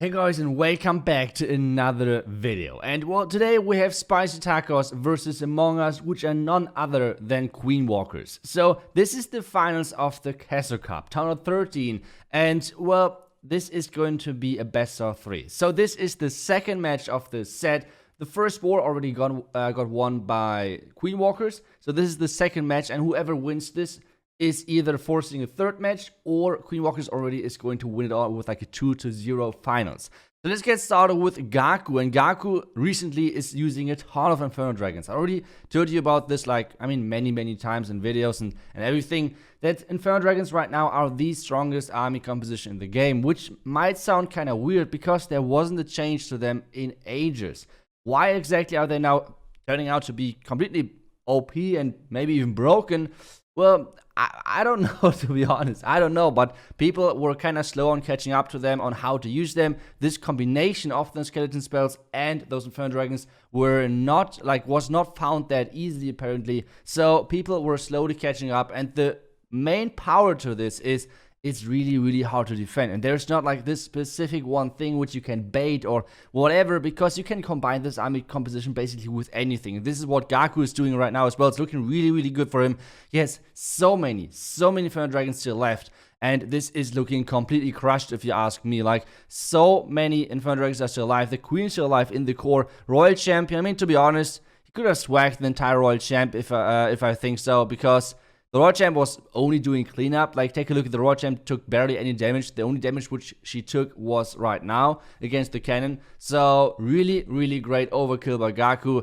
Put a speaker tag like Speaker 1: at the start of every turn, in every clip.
Speaker 1: Hey guys, and welcome back to another video. And well, today we have Spicy Tacos versus Among Us, which are none other than Queen Walkers. So this is the finals of the Castle Cup, Town 13, and well, this is going to be a best of 3. So this is the second match of the set. The first war already got won by Queen Walkers, so this is the second match, and whoever wins this is either forcing a third match, or Queen Walkers already is going to win it all with like a 2-0 finals. So let's get started with Gaku, and Gaku recently is using a ton of Inferno Dragons. I already told you about this, many times in videos and everything, that Inferno Dragons right now are the strongest army composition in the game, which might sound kind of weird because there wasn't a change to them in ages. Why exactly are they now turning out to be completely OP and maybe even broken? Well, I don't know, to be honest. I don't know, but people were kind of slow on catching up to them on how to use them. This combination of the skeleton spells and those Inferno Dragons was not found that easily, apparently. So people were slowly catching up, and the main power to this is it's really hard to defend, and there's not like this specific one thing which you can bait or whatever, because you can combine this army composition basically with anything. This is what Gaku is doing right now as well. It's looking really good for him. He has so many Inferno Dragons still left, and this is looking completely crushed if you ask me. Like, so many Inferno Dragons are still alive. The Queen's still alive in the core. Royal Champion, I mean, to be honest, he could have swagged the entire Royal Champ if I think so, because the Royal Champ was only doing cleanup. Like, take a look at the Royal Champ, took barely any damage. The only damage which she took was right now against the cannon. So really great overkill by Gaku.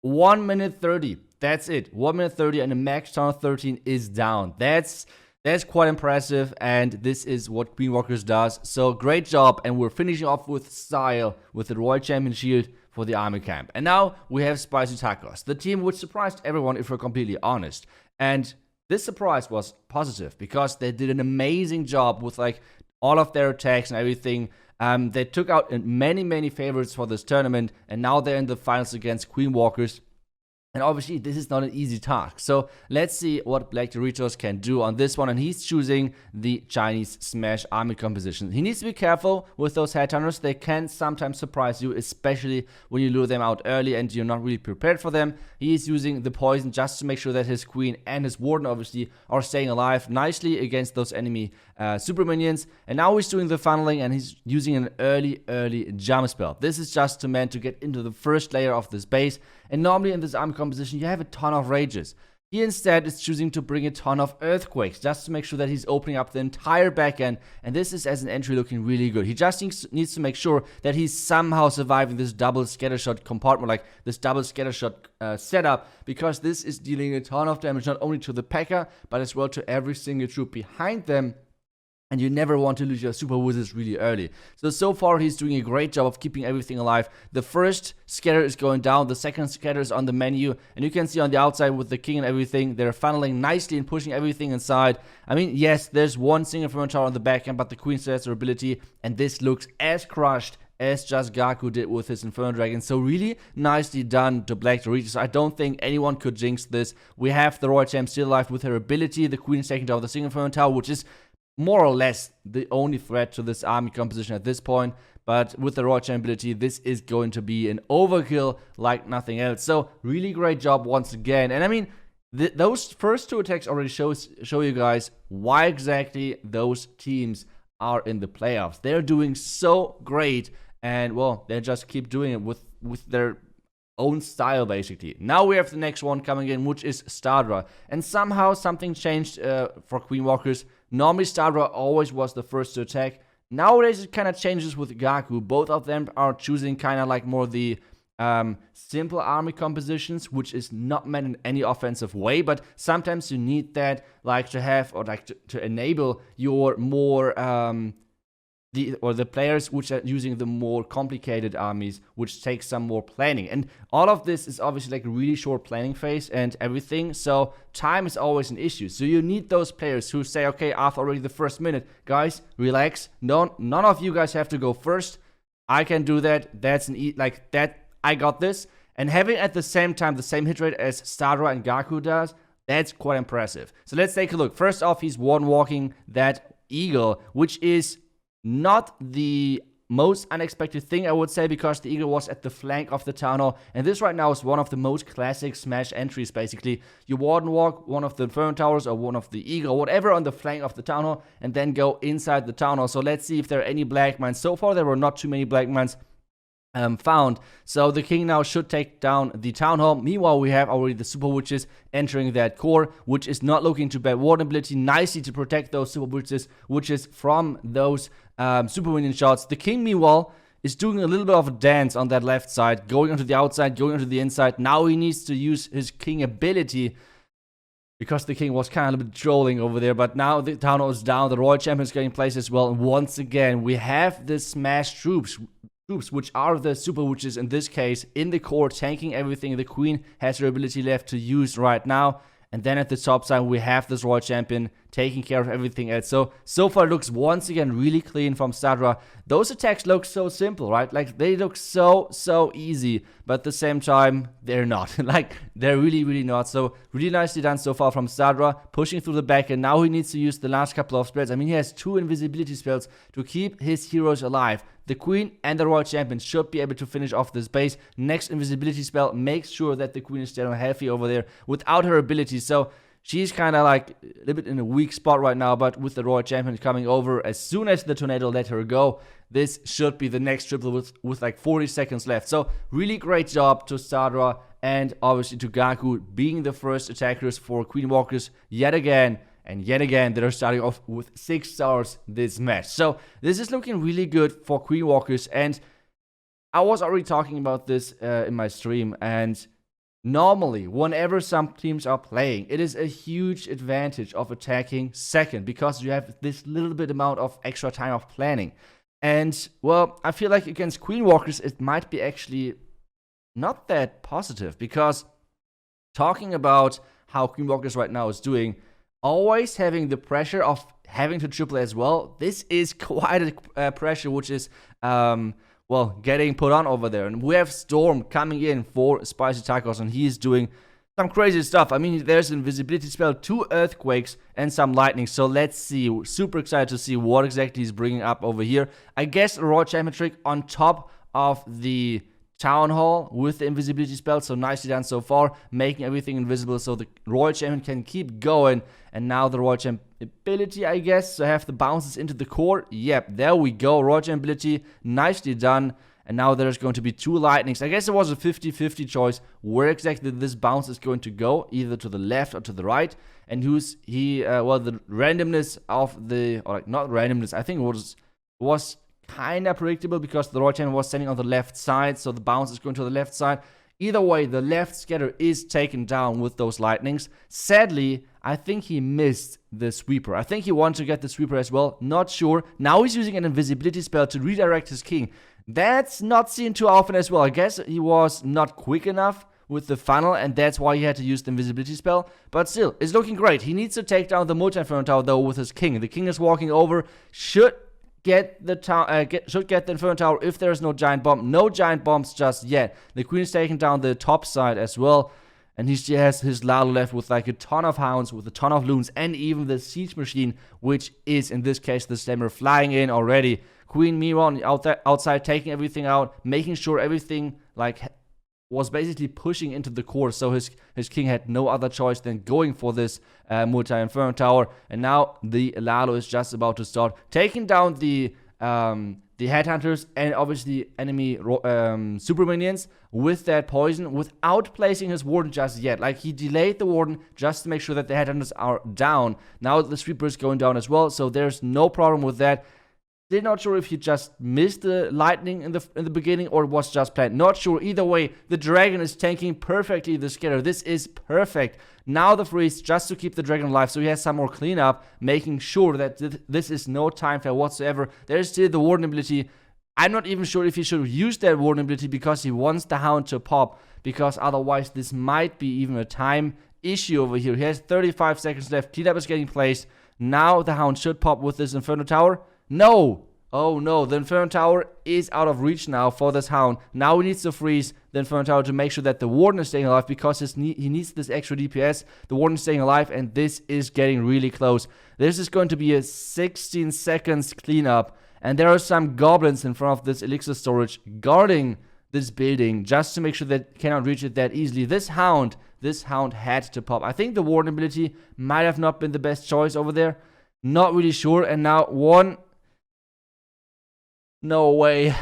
Speaker 1: 1 minute 30. That's it. 1 minute 30, and the max Town 13 is down. That's quite impressive, and this is what Queen Walkers does. So great job, and we're finishing off with style with the Royal Champion shield for the army camp. And now we have Spicy Tacos, the team which surprised everyone, if we're completely honest. And this surprise was positive because they did an amazing job with like all of their attacks and everything. They took out many favorites for this tournament, and now they're in the finals against Queen Walkers. And obviously, this is not an easy task. So let's see what BlackDoritos can do on this one. And he's choosing the Chinese Smash army composition. He needs to be careful with those headhunters. They can sometimes surprise you, especially when you lure them out early and you're not really prepared for them. He is using the poison just to make sure that his queen and his warden, obviously, are staying alive nicely against those enemy super minions. And now he's doing the funneling, and he's using an early jump spell. This is just meant to get into the first layer of this base. And normally in this army composition, you have a ton of rages. He instead is choosing to bring a ton of earthquakes just to make sure that he's opening up the entire backend. And this is, as an entry, looking really good. He just needs to make sure that he's somehow surviving this double scattershot compartment, like this double scattershot setup, because this is dealing a ton of damage not only to the P.E.K.K.A, but as well to every single troop behind them. And you never want to lose your super wizards really early. So far he's doing a great job of keeping everything alive. The first scatter is going down, the second scatter is on the menu, and you can see on the outside with the king and everything, they're funneling nicely and pushing everything inside. I mean, yes, there's one single Inferno tower on the back end, but the queen still has their ability, and this looks as crushed as just Gaku did with his Inferno Dragon. So really nicely done to BlackDoritos. I don't think anyone could jinx this. We have the Royal Champ still alive with her ability. The queen is taking down the single Inferno tower, which is more or less the only threat to this army composition at this point. But with the Royal Champ ability, this is going to be an overkill like nothing else. So really great job once again. And I mean, those first two attacks already show you guys why exactly those teams are in the playoffs. They're doing so great, and well, they just keep doing it with their own style, basically. Now we have the next one coming in, which is Stadra. And somehow something changed for Queen Walkers. Normally Stadra always was the first to attack. Nowadays it kind of changes with Gaku. Both of them are choosing kind of like more the simple army compositions, which is not meant in any offensive way, but sometimes you need that, like to have, or like to enable your more the players which are using the more complicated armies, which takes some more planning. And all of this is obviously like a really short planning phase and everything, so time is always an issue. So you need those players who say, okay, after already the first minute, guys, relax, none of you guys have to go first. I can do that. That's like that. I got this. And having at the same time the same hit rate as Stadra and Gaku does, that's quite impressive. So let's take a look. First off, he's one walking that eagle, which is not the most unexpected thing, I would say, because the eagle was at the flank of the town hall, and this right now is one of the most classic Smash entries, basically. You warden walk one of the Inferno Towers or one of the eagle, whatever, on the flank of the town hall, and then go inside the town hall. So let's see if there are any black mines. So far, there were not too many black mines found. So the king now should take down the town hall. Meanwhile, we have already the super witches entering that core, which is not looking too bad. Warden ability nicely to protect those super witches from those super minion shots. The king, meanwhile, is doing a little bit of a dance on that left side, going onto the outside, going onto the inside. Now he needs to use his king ability, because the king was kind of a bit trolling over there. But now the town hall is down, the royal champion is getting placed as well, and once again we have the Smash troops, which are the super witches in this case, in the core, tanking everything. The queen has her ability left to use right now. And then at the top side, we have this royal champion taking care of everything else. So far it looks once again really clean from Stadra. Those attacks look so simple, right? Like, they look so easy, but at the same time, they're not. Like, they're really not. So really nicely done so far from Stadra, pushing through the back, and now he needs to use the last couple of spells. I mean, he has 2 invisibility spells to keep his heroes alive. The queen and the royal champion should be able to finish off this base. Next invisibility spell makes sure that the queen is still healthy over there without her ability. So she's kind of like a little bit in a weak spot right now, but with the royal champion coming over, as soon as the tornado let her go, this should be the next triple with like 40 seconds left. So really great job to Stadra, and obviously to Gaku, being the first attackers for Queen Walkers yet again. And yet again, they're starting off with 6 stars this match. So this is looking really good for Queen Walkers. And I was already talking about this in my stream. And normally, whenever some teams are playing, it is a huge advantage of attacking second, because you have this little bit amount of extra time of planning. And, well, I feel like against Queen Walkers, it might be actually not that positive. Because talking about how Queen Walkers right now is doing, always having the pressure of having to triple as well, this is quite a pressure which is, well, getting put on over there. And we have Storm coming in for Spicy Tacos, and he is doing some crazy stuff. I mean, there's an invisibility spell, 2 earthquakes, and some lightning. So let's see. Super excited to see what exactly he's bringing up over here. I guess a royal champion trick on top of the town hall with the invisibility spell. So nicely done so far, making everything invisible so the royal champion can keep going. And now the royal champion ability, I guess, to have the bounces into the core. Yep, there we go. Royal champion ability, nicely done. And now there's going to be 2 lightnings. I guess it was a 50-50 choice where exactly this bounce is going to go, either to the left or to the right. And well, the randomness of the, or like, not randomness, I think it was kind of predictable, because the royal champion was standing on the left side, so the bounce is going to the left side. Either way, the left scatter is taken down with those lightnings. Sadly, I think he missed the sweeper. I think he wanted to get the sweeper as well. Not sure. Now he's using an invisibility spell to redirect his king. That's not seen too often as well. I guess he was not quick enough with the funnel, and that's why he had to use the invisibility spell. But still, it's looking great. He needs to take down the multi-inferno tower, though, with his king. The king is walking over. Should get the Inferno Tower if there is no giant bomb. No giant bombs just yet. The queen is taking down the top side as well. And he still has his Lalo left with like a ton of hounds, with a ton of loons, and even the siege machine, which is in this case the slammer, flying in already. Queen Mira on the outside, taking everything out, making sure everything like was basically pushing into the core, so his king had no other choice than going for this multi-inferno tower. And now the Lalo is just about to start taking down the headhunters and obviously enemy super minions with that poison, without placing his warden just yet. Like, he delayed the warden just to make sure that the headhunters are down. Now the sweeper is going down as well, so there's no problem with that. Still not sure if he just missed the lightning in the beginning or was just planned. Not sure. Either way, the dragon is tanking perfectly the scatter. This is perfect. Now the freeze just to keep the dragon alive, so he has some more cleanup, making sure that this is no time fair whatsoever. There's still the warden ability. I'm not even sure if he should use that warden ability, because he wants the hound to pop, because otherwise this might be even a time issue over here. He has 35 seconds left. Cleanup is getting placed. Now the hound should pop with this Inferno Tower. No! Oh no, the Inferno Tower is out of reach now for this hound. Now he needs to freeze the Inferno Tower to make sure that the warden is staying alive, because he needs this extra DPS. The warden is staying alive, and this is getting really close. This is going to be a 16 seconds cleanup, And there are some goblins in front of this elixir storage guarding this building just to make sure that cannot reach it that easily. This hound had to pop. I think the warden ability might have not been the best choice over there. Not really sure. And now one. No way.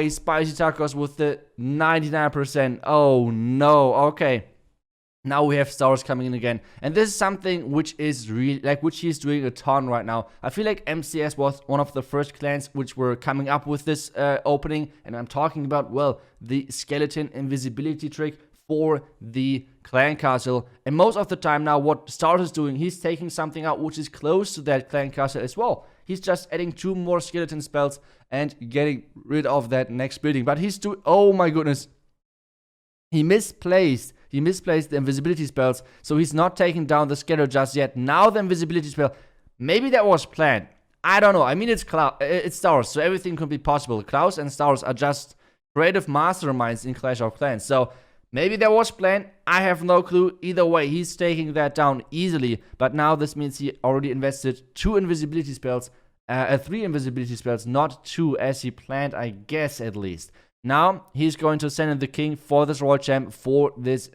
Speaker 1: Spicy tacos with the 99%. Oh no. Okay. Now we have stars coming in again. And this is something which is really, which he's doing a ton right now. I feel like MCS was one of the first clans which were coming up with this opening. And I'm talking about, well, the skeleton invisibility trick for the clan castle. And most of the time now what Stars is doing, he's taking something out which is close to that clan castle as well. He's just adding 2 more skeleton spells and getting rid of that next building. But he's doing, oh my goodness. He misplaced the invisibility spells, so he's not taking down the scatter just yet. Now the invisibility spell, maybe that was planned. I don't know. I mean, it's Stars, so everything could be possible. Klaus and Stars are just creative masterminds in Clash of Clans, so maybe that was planned. I have no clue. Either way, he's taking that down easily. But now this means he already invested 2 invisibility spells, 3 invisibility spells, not 2 as he planned, I guess, at least. Now he's going to send in the king for this royal champ for this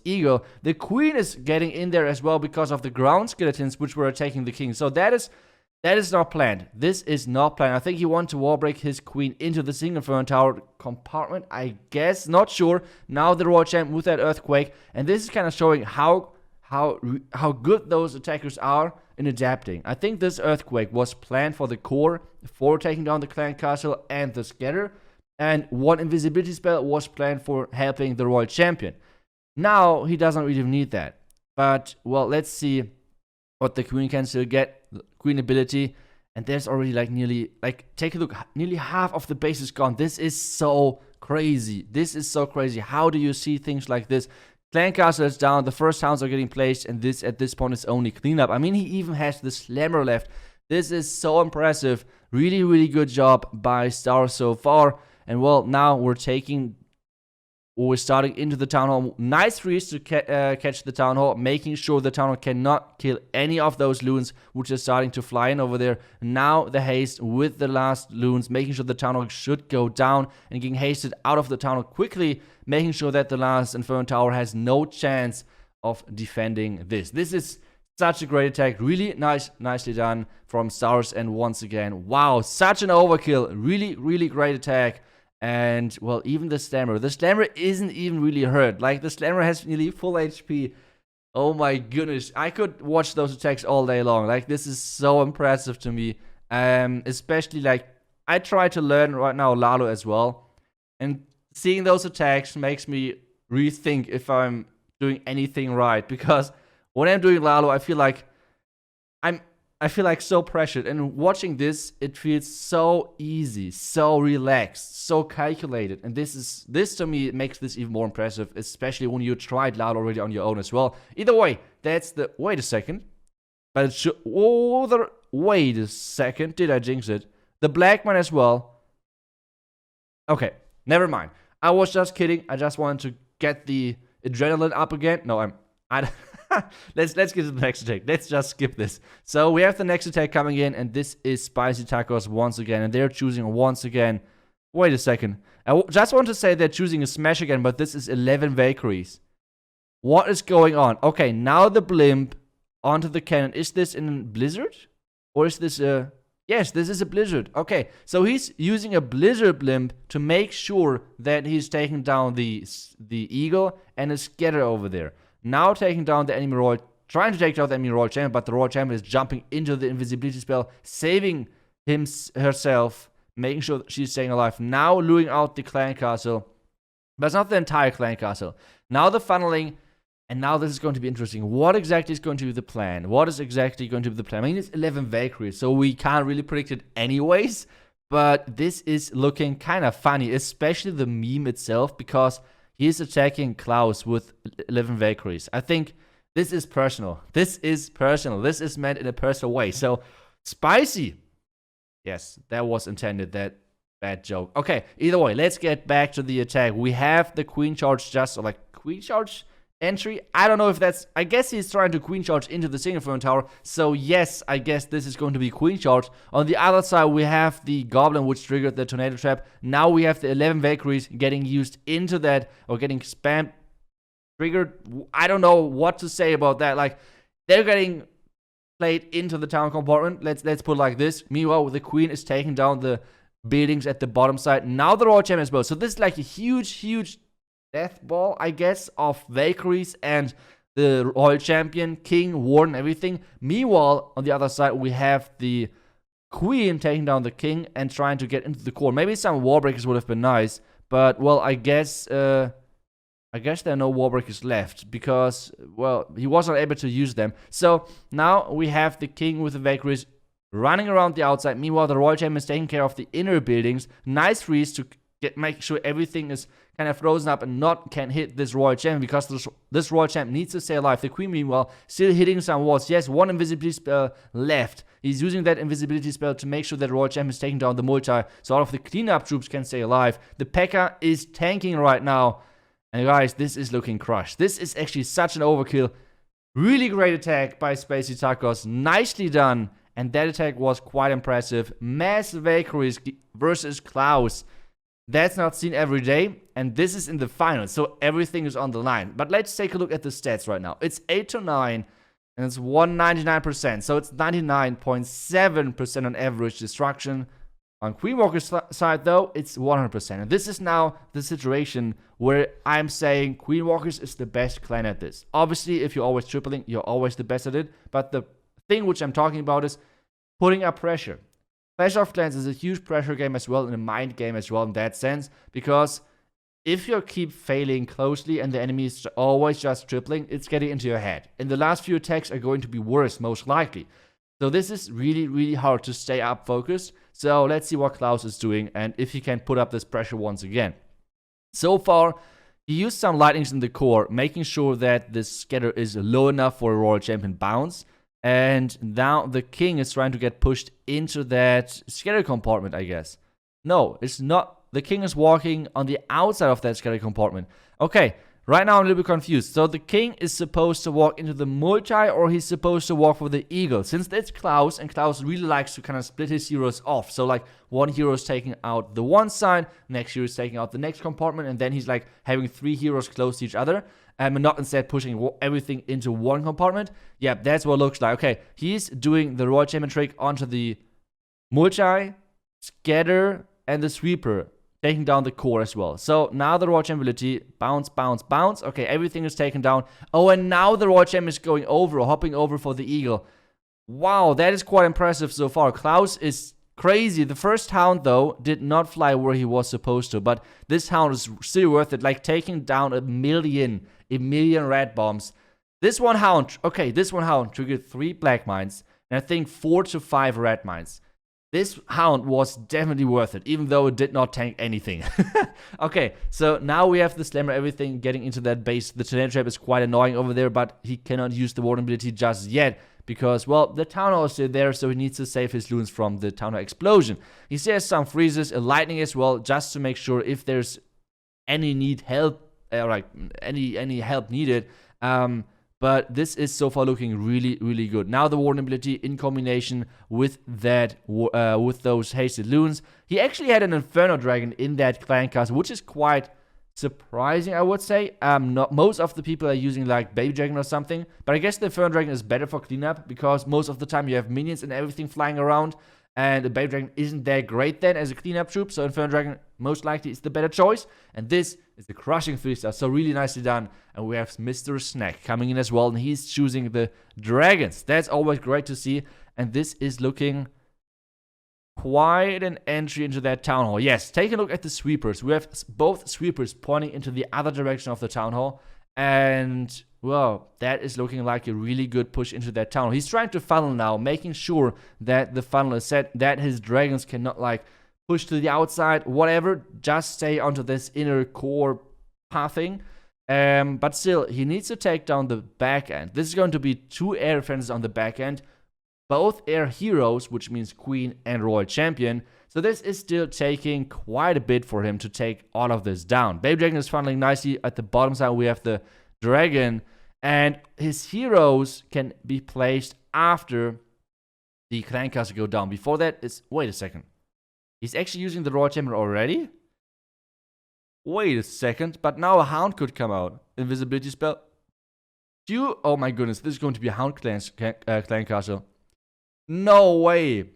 Speaker 1: eagle. The queen is getting in there as well because of the ground skeletons which were attacking the king. So that is not planned. This is not planned. I think he wanted to wall break his queen into the single inferno tower compartment, I guess. Not sure. Now the royal champ with that earthquake, and this is kind of showing how good those attackers are in adapting. I think this earthquake was planned for the core, for taking down the clan castle and the scatter. And 1 invisibility spell was planned for helping the royal champion. Now, he doesn't really need that. But, well, let's see what the queen can still get. Queen ability. And there's already take a look. Nearly half of the base is gone. This is so crazy. How do you see things like this? Clan castle is down. The first hounds are getting placed. And this, at this point, is only cleanup. I mean, he even has the slammer left. This is so impressive. Really, really good job by Star so far. And well, now we're starting into the town hall. Nice freeze to catch the town hall, making sure the town hall cannot kill any of those loons which are starting to fly in over there. Now the haste with the last loons, making sure the town hall should go down and getting hasted out of the town hall quickly, making sure that the last inferno tower has no chance of defending this. This is such a great attack. Really nicely done from Stars. And once again, wow, such an overkill. Really, really great attack. And, well, even the slammer. The slammer isn't even really hurt. Like, the slammer has nearly full HP. Oh my goodness. I could watch those attacks all day long. Like, this is so impressive to me. Especially, like, I try to learn right now Lalo as well. And seeing those attacks makes me rethink if I'm doing anything right. Because when I'm doing Lalo, I feel like so pressured, and watching this, it feels so easy, so relaxed, so calculated, and this to me makes this even more impressive, especially when you tried Loud already on your own as well. Either way, that's the wait a second, but it should wait a second, did I jinx it? The black man as well. Okay, never mind. I was just kidding. I just wanted to get the adrenaline up again. No, let's get to the next attack. Let's just skip this. So we have the next attack coming in, and this is Spicy Tacos once again, and they're choosing once again. Wait a second. I just want to say they're choosing a smash again, but this is 11 Valkyries. What is going on? Okay, now the blimp onto the cannon. Is this in Blizzard? Or is this a... Yes, this is a Blizzard. Okay, so he's using a Blizzard blimp to make sure that he's taking down the eagle and a scatter over there. Now taking down the enemy royal, trying to take down the enemy royal champion, but the royal champion is jumping into the invisibility spell, saving herself, making sure that she's staying alive. Now luring out the clan castle, but it's not the entire clan castle. Now the funneling, and now this is going to be interesting. What exactly is going to be the plan? What is exactly going to be the plan? I mean, it's 11 Valkyries, so we can't really predict it anyways, but this is looking kind of funny, especially the meme itself, because he's attacking Klaus with 11 Valkyries. I think this is personal. This is meant in a personal way. So, spicy. Yes, that was intended. That bad joke. Okay, either way, let's get back to the attack. We have the queen charge queen charge entry. I don't know if that's... I guess he's trying to queen charge into the single front tower. So yes, I guess this is going to be queen charge. On the other side, we have the goblin, which triggered the tornado trap. Now we have the 11 Valkyries getting used into that, or getting spammed, triggered. I don't know what to say about that. Like, they're getting played into the town compartment. Let's put it like this. Meanwhile, the queen is taking down the buildings at the bottom side. Now the royal champion as well. So this is like a huge death ball, I guess, of Valkyries and the royal champion, king, warden, everything. Meanwhile, on the other side, we have the queen taking down the king and trying to get into the core. Maybe some wall breakers would have been nice, but well, I guess there are no wall breakers left because, well, he wasn't able to use them. So now we have the king with the Valkyries running around the outside. Meanwhile, the royal champion is taking care of the inner buildings. Nice freeze to make sure everything is kind of frozen up and not can hit this royal champion, because this royal champion needs to stay alive. The queen, meanwhile, still hitting some walls. Yes, one invisibility spell left. He's using that invisibility spell to make sure that royal champion is taking down the multi, so all of the cleanup troops can stay alive. The P.E.K.K.A. is tanking right now. And guys, this is looking crushed. This is actually such an overkill. Really great attack by Spicy Tacos. Nicely done. And that attack was quite impressive. Mass Valkyries versus Klaus. That's not seen every day, and this is in the final, so everything is on the line. But let's take a look at the stats right now. It's 8 to 9, and it's 199%, so it's 99.7% on average destruction. On Queen Walker's side, though, it's 100%. And this is now the situation where I'm saying Queen Walkers is the best clan at this. Obviously, if you're always tripling, you're always the best at it, but the thing which I'm talking about is putting up pressure. Clash of Clans is a huge pressure game as well, and a mind game as well in that sense, because if you keep failing closely and the enemy is always just tripling, it's getting into your head. And the last few attacks are going to be worse, most likely. So this is really hard to stay up focused. So let's see what Klaus is doing and if he can put up this pressure once again. So far, he used some lightnings in the core, making sure that the scatter is low enough for a royal champion bounce. And now the king is trying to get pushed into that scatter compartment, I guess. No, it's not. The king is walking on the outside of that scatter compartment. Okay, right now I'm a little bit confused. So the king is supposed to walk into the multi, or he's supposed to walk for the eagle? Since it's Klaus, and Klaus really likes to kind of split his heroes off. So like one hero is taking out the one side, next hero is taking out the next compartment, and then he's like having 3 heroes close to each other. And not instead pushing everything into one compartment. Yeah, that's what it looks like. Okay, he's doing the royal champion trick onto the multi, scatter, and the sweeper, taking down the core as well. So now the royal champion ability, bounce. Okay, everything is taken down. Oh, and now the royal champion is going over, or hopping over for the eagle. Wow, that is quite impressive so far. Klaus is crazy. The first hound, though, did not fly where he was supposed to, but this hound is still worth it, like taking down a million red bombs. This one hound triggered 3 black mines, and I think 4 to 5 red mines. This hound was definitely worth it, even though it did not tank anything. Okay, so now we have the slammer, everything getting into that base. The tornado trap is quite annoying over there, but he cannot use the warden ability just yet, because, well, the town hall is still there, so he needs to save his loons from the town hall explosion. He still has some freezes, a lightning as well, just to make sure if there's any help needed. But this is so far looking really good. Now the warden ability in combination with that, with those hasted loons. He actually had an Inferno Dragon in that clan cast, which is quite surprising, I would say. Not most of the people are using like Baby Dragon or something, but I guess the Inferno Dragon is better for cleanup, because most of the time you have minions and everything flying around, and the Baby Dragon isn't that great then as a cleanup troop, so Inferno Dragon most likely is the better choice. And this is the crushing 3-star, so really nicely done. And we have Mr. Snek coming in as well, and he's choosing the dragons. That's always great to see, and this is looking quite an entry into that town hall. Yes, take a look at the sweepers. We have both sweepers pointing into the other direction of the town hall, and well, that is looking like a really good push into that town hall. He's trying to funnel now, making sure that the funnel is set, that his dragons cannot like push to the outside, whatever, just stay onto this inner core pathing. But still, he needs to take down the back end. This is going to be 2 air defenses on the back end, both air heroes, which means Queen and Royal Champion. So this is still taking quite a bit for him to take all of this down. Baby Dragon is funneling nicely. At the bottom side, we have the dragon, and his heroes can be placed after the clan castle go down. Before that is... Wait a second. He's actually using the Royal Champion already? Wait a second. But now a Hound could come out. Invisibility spell. Oh my goodness. This is going to be a Hound clan castle. No way.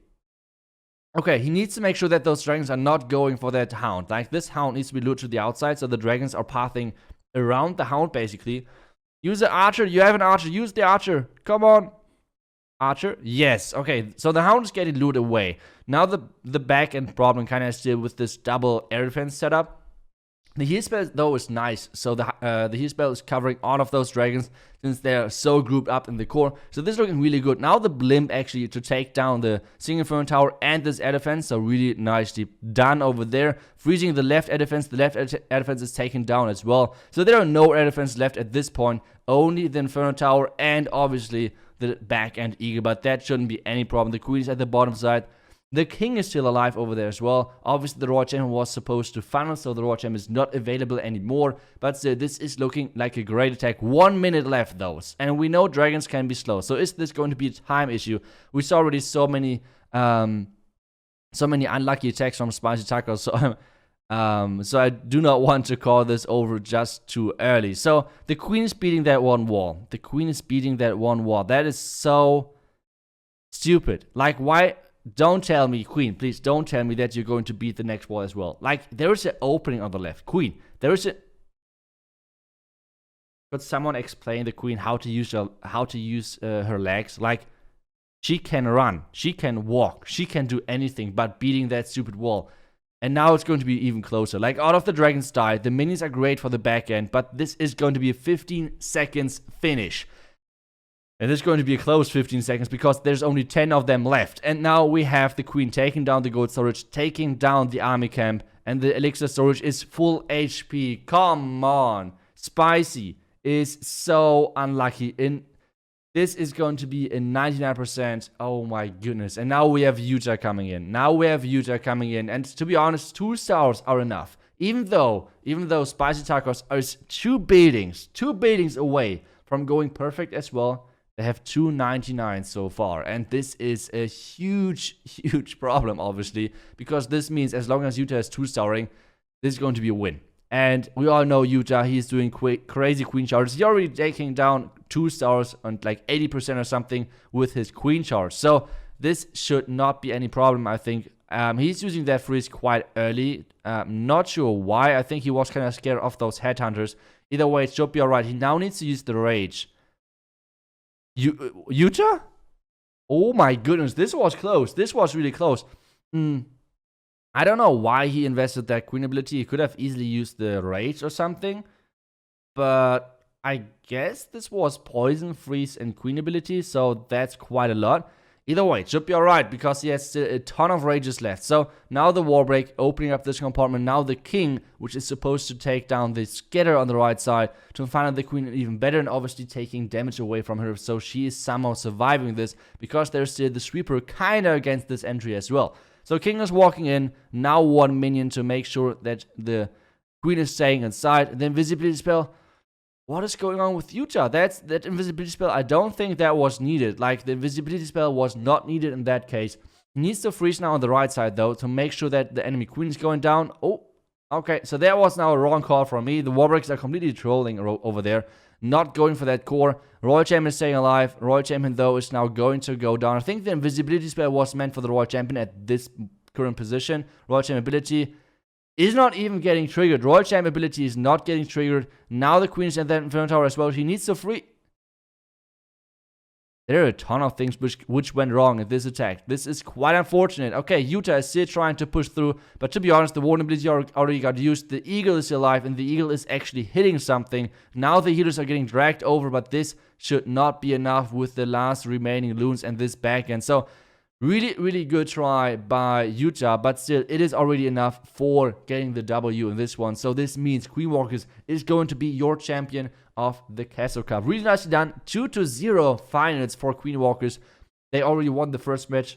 Speaker 1: Okay, he needs to make sure that those dragons are not going for that Hound. Like, this Hound needs to be lured to the outside, so the dragons are pathing around the Hound, basically. Use the Archer. You have an Archer. Use the Archer. Come on. Archer? Yes. Okay, so the Hound is getting lured away. Now the back end problem kind of still with this double air defense setup. The heal spell, though, is nice. So the heal spell is covering all of those dragons since they're so grouped up in the core. So this is looking really good. Now the blimp actually to take down the single Inferno Tower and this air defense. So really nicely done over there. Freezing the left air defense. The left air defense is taken down as well. So there are no air defense left at this point. Only the Inferno Tower and obviously the back end eagle. But that shouldn't be any problem. The queen is at the bottom side. The king is still alive over there as well. Obviously, the Royal Champion was supposed to funnel, so the Royal Champion is not available anymore. But still, this is looking like a great attack. 1 minute left, though. And we know dragons can be slow. So is this going to be a time issue? We saw already so many unlucky attacks from Spicy Tacos. So I do not want to call this over just too early. So the queen is beating that one wall. The queen is beating that one wall. That is so stupid. Like, why... Don't tell me, queen, please don't tell me that you're going to beat the next wall as well. Like, there is an opening on the left. Queen, there is a... Could someone explain the queen how to use her legs? Like, she can run, she can walk, she can do anything but beating that stupid wall. And now it's going to be even closer. Like, all of the dragons died. The minions are great for the back end, but this is going to be a 15 seconds finish. And this is going to be a close 15 seconds because there's only 10 of them left. And now we have the queen taking down the gold storage, taking down the army camp, and the elixir storage is full HP. Come on. Spicy is so unlucky. This is going to be a 99%. Oh my goodness. And now we have Yuta coming in. And to be honest, 2 stars are enough. Even though Spicy Tacos are 2 buildings away from going perfect as well. They have 299 so far, and this is a huge problem, obviously, because this means as long as Yuta is 2-starring, this is going to be a win. And we all know Yuta, he's doing crazy queen charges. He's already taking down 2 stars on like 80% or something with his queen charge. So this should not be any problem, I think. He's using that freeze quite early. Not sure why. I think he was kind of scared of those headhunters. Either way, it should be alright. He now needs to use the rage. Yuta? Oh my goodness, this was close. This was really close. I don't know why he invested that queen ability. He could have easily used the rage or something. But I guess this was poison, freeze, and queen ability. So that's quite a lot. Either way, it should be alright because he has still a ton of rages left. So now the war break, opening up this compartment. Now the king, which is supposed to take down the scatter on the right side to find the queen even better and obviously taking damage away from her. So she is somehow surviving this because there's still the sweeper kind of against this entry as well. So king is walking in. Now 1 minion to make sure that the queen is staying inside. The invisibility spell. What is going on with Yuta? That invisibility spell, I don't think that was needed. Like, the invisibility spell was not needed in that case. He needs to freeze now on the right side, though, to make sure that the enemy queen is going down. Oh, okay. So that was now a wrong call from me. The Warbreaks are completely trolling over there. Not going for that core. Royal Champion is staying alive. Royal Champion, though, is now going to go down. I think the invisibility spell was meant for the Royal Champion at this current position. Royal Champion ability is not even getting triggered. Royal Champ ability is not getting triggered. Now the queen is at that Inferno Tower as well. He needs to free. There are a ton of things which went wrong in this attack. This is quite unfortunate. Okay, Yuta is still trying to push through. But to be honest, the warden ability already got used. The eagle is alive and the eagle is actually hitting something. Now the healers are getting dragged over. But this should not be enough with the last remaining loons and this back end. So really good try by Yuta, but still, it is already enough for getting the W in this one. So this means Queen Walkers is going to be your champion of the Castle Cup. Really nicely done. 2-0 finals for Queen Walkers. They already won the first match.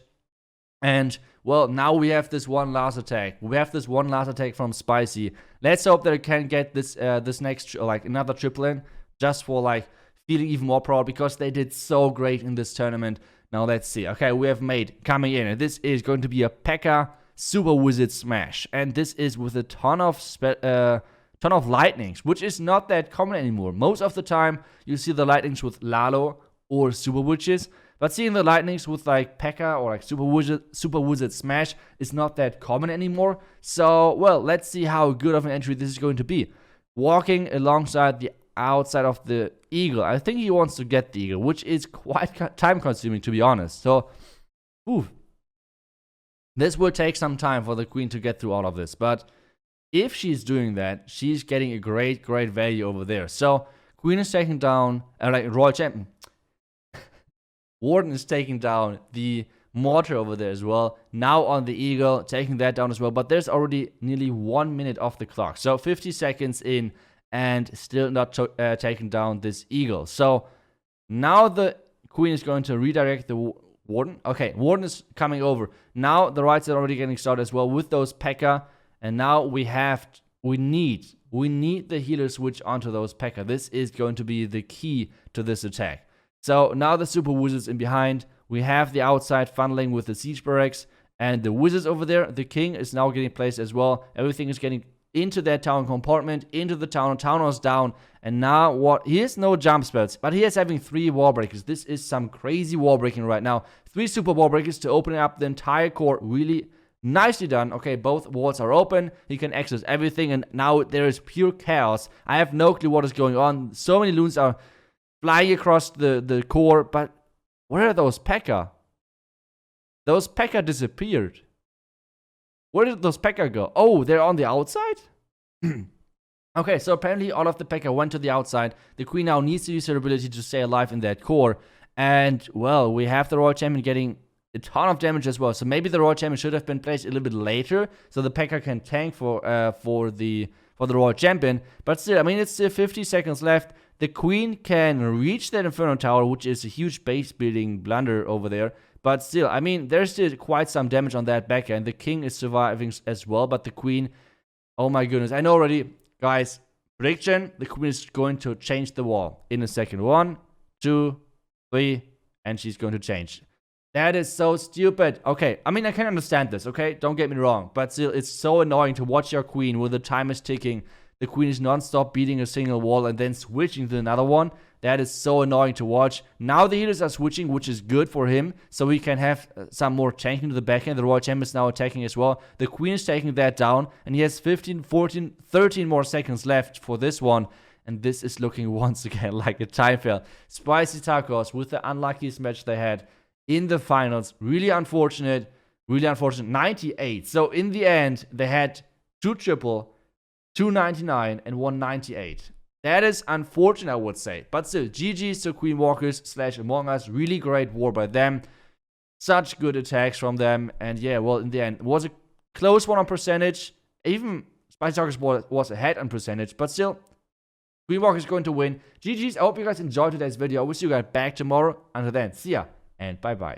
Speaker 1: And, well, now we have this one last attack. We have this one last attack from Spicy. Let's hope that it can get this next, like, another triple in. just for like feeling even more proud because they did so great in this tournament. Now let's see. Okay, we have Maid coming in, and this is going to be a P.E.K.K.A. Super Wizard Smash, and this is with a ton of lightnings, which is not that common anymore. Most of the time, you see the lightnings with Lalo or Super Witches, but seeing the lightnings with like P.E.K.K.A. or like Super Wizard Smash is not that common anymore. So, well, let's see how good of an entry this is going to be. Walking alongside the outside of the eagle. I think he wants to get the eagle, which is quite time consuming, to be honest. So, this will take some time for the queen to get through all of this. But if she's doing that, she's getting a great value over there. So, queen is taking down, like royal champion. Warden is taking down the mortar over there as well. Now on the eagle, taking that down as well. But there's already nearly 1 minute off the clock. So 50 seconds in and still not taking down this eagle. So now the queen is going to redirect the warden. Okay, warden is coming over. Now the rights are already getting started as well with those P.E.K.K.A. And now we need the healer switch onto those P.E.K.K.A. This is going to be the key to this attack. So now the super wizards in behind. We have the outside funneling with the siege barracks and the wizards over there. The king is now getting placed as well. Everything is getting into that town compartment, into the town. Town was down. And now what? He has no jump spells, but he is having 3 wall breakers. This is some crazy wall breaking right now. 3 super wall breakers to open up the entire core. Really nicely done. Okay, both walls are open. He can access everything. And now there is pure chaos. I have no clue what is going on. So many loons are flying across the core, but where are those P.E.K.K.A.? Those P.E.K.K.A. disappeared. Where did those P.E.K.K.A. go? Oh, they're on the outside? Okay, so apparently all of the P.E.K.K.A. went to the outside. The queen now needs to use her ability to stay alive in that core. And, well, we have the royal champion getting a ton of damage as well. So maybe the royal champion should have been placed a little bit later, so the P.E.K.K.A. can tank for the royal champion. But still, I mean, it's still 50 seconds left. The queen can reach that Inferno Tower, which is a huge base building blunder over there. But still, I mean, there's still quite some damage on that back end. The king is surviving as well, but the queen, oh my goodness. I know already, guys, prediction, the queen is going to change the wall in a second. 1, 2, 3, and she's going to change. That is so stupid. Okay, I mean, I can understand this, okay? Don't get me wrong. But still, it's so annoying to watch your queen when the time is ticking. The queen is non-stop beating a single wall and then switching to another one. That is so annoying to watch. Now the healers are switching, which is good for him. So we can have some more tanking to the backhand. The royal champion is now attacking as well. The queen is taking that down. And he has 15, 14, 13 more seconds left for this one. And this is looking once again like a time fail. Spicy Tacos with the unluckiest match they had in the finals. Really unfortunate. Really unfortunate. 98. So in the end, they had 2 triple, 299 and 198. That is unfortunate, I would say. But still, GG's to Queen Walkers / Among Us. Really great war by them. Such good attacks from them. And yeah, well, in the end, it was a close one on percentage. Even Spicy Tacos was ahead on percentage. But still, Queen Walkers going to win. GG's. I hope you guys enjoyed today's video. I will see you guys back tomorrow. Until then, see ya and bye-bye.